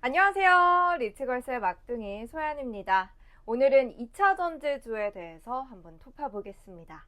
안녕하세요. 리츠걸스의 막둥이 소연입니다. 오늘은 2차 전지주에 대해서 한번 톱파보겠습니다.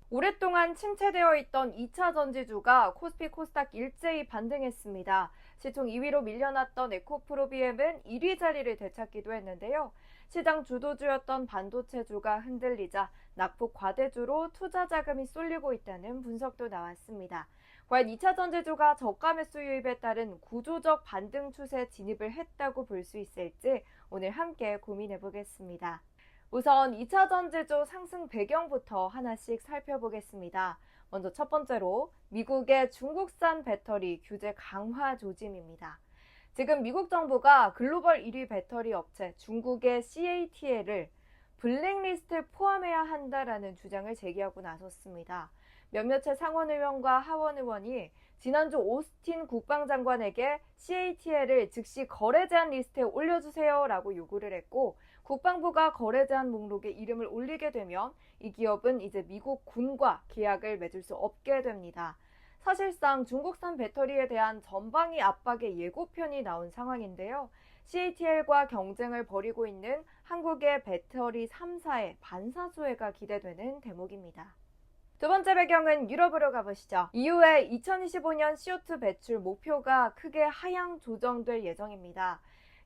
오랫동안 침체되어 있던 2차 전지주가 코스피 코스닥 일제히 반등했습니다. 시총 2위로 밀려났던 에코프로비엠은 1위 자리를 되찾기도 했는데요. 시장 주도주였던 반도체주가 흔들리자 낙폭 과대주로 투자 자금이 쏠리고 있다는 분석도 나왔습니다. 과연 2차 전지주가 저가 매수 유입에 따른 구조적 반등 추세에 진입을 했다고 볼 수 있을지 오늘 함께 고민해 보겠습니다. 우선 2차 전지주 상승 배경부터 하나씩 살펴보겠습니다. 먼저 첫 번째로 미국의 중국산 배터리 규제 강화 조짐입니다. 지금 미국 정부가 글로벌 1위 배터리 업체 중국의 CATL을 블랙리스트에 포함해야 한다라는 주장을 제기하고 나섰습니다. 몇몇의 상원의원과 하원의원이 지난주 오스틴 국방장관에게 CATL을 즉시 거래 제한 리스트에 올려주세요 라고 요구를 했고, 국방부가 거래 제한 목록에 이름을 올리게 되면 이 기업은 이제 미국 군과 계약을 맺을 수 없게 됩니다. 사실상 중국산 배터리에 대한 전방위 압박의 예고편이 나온 상황인데요. CATL과 경쟁을 벌이고 있는 한국의 배터리 3사의 반사수혜가 기대되는 대목입니다. 두 번째 배경은 유럽으로 가보시죠. EU의 2025년 CO2 배출 목표가 크게 하향 조정될 예정입니다.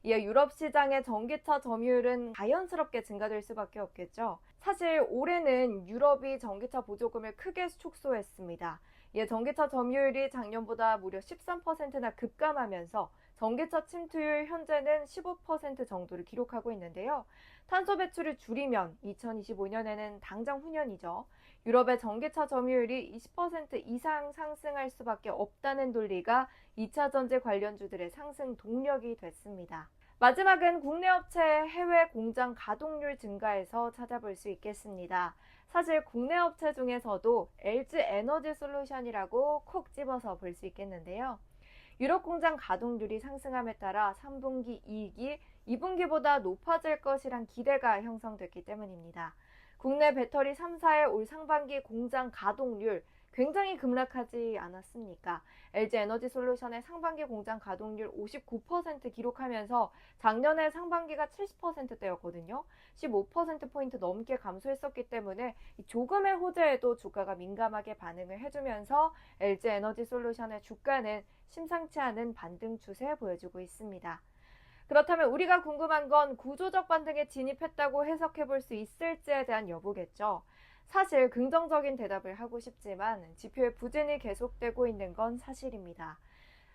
이에 유럽 시장의 전기차 점유율은 자연스럽게 증가될 수밖에 없겠죠. 사실 올해는 유럽이 전기차 보조금을 크게 축소했습니다. 이에 전기차 점유율이 작년보다 무려 13%나 급감하면서 전기차 침투율 현재는 15% 정도를 기록하고 있는데요. 탄소 배출을 줄이면 2025년에는 당장 후년이죠. 유럽의 전기차 점유율이 20% 이상 상승할 수밖에 없다는 논리가 2차 전지 관련주들의 상승 동력이 됐습니다. 마지막은 국내 업체의 해외 공장 가동률 증가에서 찾아볼 수 있겠습니다. 사실 국내 업체 중에서도 LG 에너지 솔루션이라고 콕 집어서 볼 수 있겠는데요. 유럽 공장 가동률이 상승함에 따라 3분기 이익이 2분기보다 높아질 것이란 기대가 형성됐기 때문입니다. 국내 배터리 3사의 올 상반기 공장 가동률 굉장히 급락하지 않았습니까? LG 에너지 솔루션의 상반기 공장 가동률 59% 기록하면서 작년에 상반기가 70%대였거든요. 15%포인트 넘게 감소했었기 때문에 조금의 호재에도 주가가 민감하게 반응을 해주면서 LG 에너지 솔루션의 주가는 심상치 않은 반등 추세 보여주고 있습니다. 그렇다면 우리가 궁금한 건 구조적 반등에 진입했다고 해석해 볼 수 있을지에 대한 여부겠죠. 사실 긍정적인 대답을 하고 싶지만 지표의 부진이 계속되고 있는 건 사실입니다.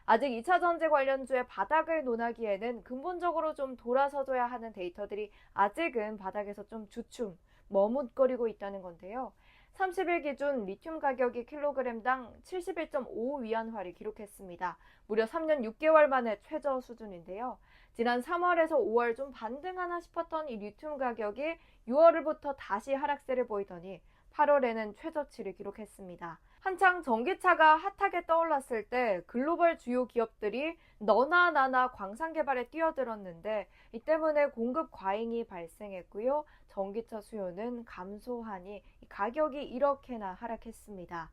아직 2차 전지 관련주의 바닥을 논하기에는 근본적으로 좀 돌아서줘야 하는 데이터들이 아직은 바닥에서 좀 주춤, 머뭇거리고 있다는 건데요. 30일 기준 리튬 가격이 킬로그램당 71.5위안화를 기록했습니다. 무려 3년 6개월 만에 최저 수준인데요. 지난 3월에서 5월 좀 반등하나 싶었던 이 리튬 가격이 6월부터 다시 하락세를 보이더니 8월에는 최저치를 기록했습니다. 한창 전기차가 핫하게 떠올랐을 때 글로벌 주요 기업들이 너나 나나 광산 개발에 뛰어들었는데 이 때문에 공급 과잉이 발생했고요. 전기차 수요는 감소하니 가격이 이렇게나 하락했습니다.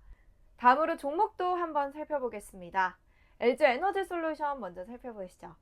다음으로 종목도 한번 살펴보겠습니다. LG 에너지 솔루션 먼저 살펴보시죠.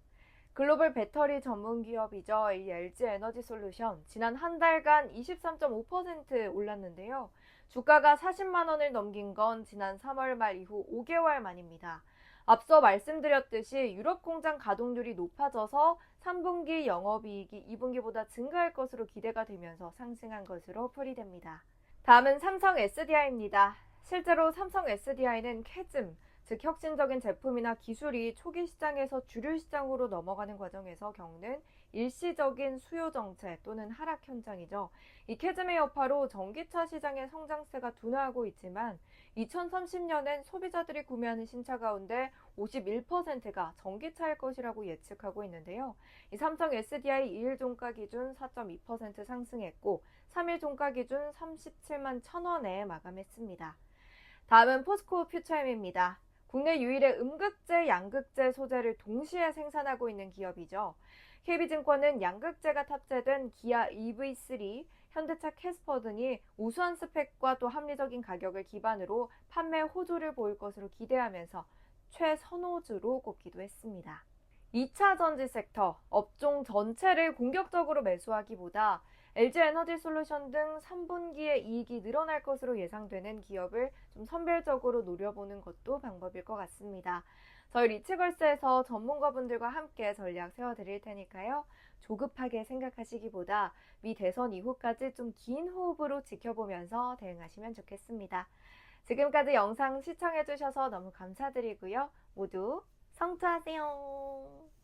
글로벌 배터리 전문 기업이죠. 이 LG 에너지 솔루션 지난 한 달간 23.5% 올랐는데요. 주가가 40만 원을 넘긴 건 지난 3월 말 이후 5개월 만입니다. 앞서 말씀드렸듯이 유럽 공장 가동률이 높아져서 3분기 영업이익이 2분기보다 증가할 것으로 기대가 되면서 상승한 것으로 풀이됩니다. 다음은 삼성 SDI입니다. 실제로 삼성 SDI는 캐즘, 즉 혁신적인 제품이나 기술이 초기 시장에서 주류 시장으로 넘어가는 과정에서 겪는 일시적인 수요 정체 또는 하락 현장이죠. 이 캐즘의 여파로 전기차 시장의 성장세가 둔화하고 있지만 2030년엔 소비자들이 구매하는 신차 가운데 51%가 전기차일 것이라고 예측하고 있는데요. 이 삼성 SDI 2일 종가 기준 4.2% 상승했고 3일 종가 기준 37만 1,000원에 마감했습니다. 다음은 포스코 퓨처엠입니다. 국내 유일의 음극재, 양극재 소재를 동시에 생산하고 있는 기업이죠. KB증권은 양극재가 탑재된 기아 EV3, 현대차 캐스퍼 등이 우수한 스펙과 또 합리적인 가격을 기반으로 판매 호조를 보일 것으로 기대하면서 최선호주로 꼽기도 했습니다. 2차 전지 섹터, 업종 전체를 공격적으로 매수하기보다 LG에너지솔루션 등 3분기에 이익이 늘어날 것으로 예상되는 기업을 좀 선별적으로 노려보는 것도 방법일 것 같습니다. 저희 리츠걸스에서 전문가분들과 함께 전략 세워드릴 테니까요. 조급하게 생각하시기보다 미 대선 이후까지 좀 긴 호흡으로 지켜보면서 대응하시면 좋겠습니다. 지금까지 영상 시청해주셔서 너무 감사드리고요. 모두 성투하세요.